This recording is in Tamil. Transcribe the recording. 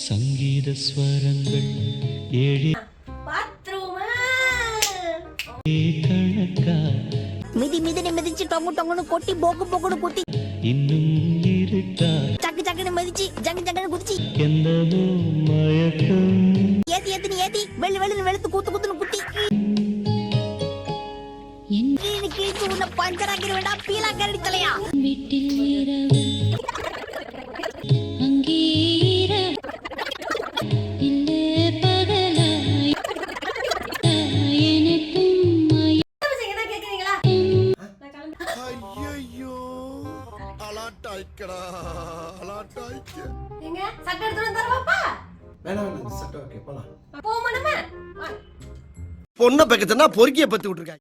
சங்கீத ஸ்வரங்கள் ஏழு கணக்கா மிதி மிதினு மிதிச்சு டொங்கு டொங்குன்னு கொட்டி போக்கு போக்குன்னு குத்தி இன்னும் இருட்டா சக்கு சக்குன்னு மிதிச்சு ஜங்கு ஜங்குன்னு குதிச்சு என்னவோ மயக்கம் ஏத்தி ஏத்தினு ஏத்தி வெள்ளு வெள்ளுன்னு வெளுத்து கூத்து கூத்துன்னு குத்தி கீழு கீழ்ச்சி உன்னை பஞ்சராக்கிற வேண்டாம் பீலா கரடி தலையா வீட்டில் இரவு அங்கே இல்லே பகலாய் எனக்கும் ஐயோ அலாட்டாய்க்கடா அலாட்டாய்க்க எங்க சட்டை எடுத்து தரவாப்பா வேணாம் சட்டை ஓகே போலாம் போமா நம்ம பொண்ணை பக்கத்துனா பொறுக்கிய பத்தி விட்டுருக்காங்க.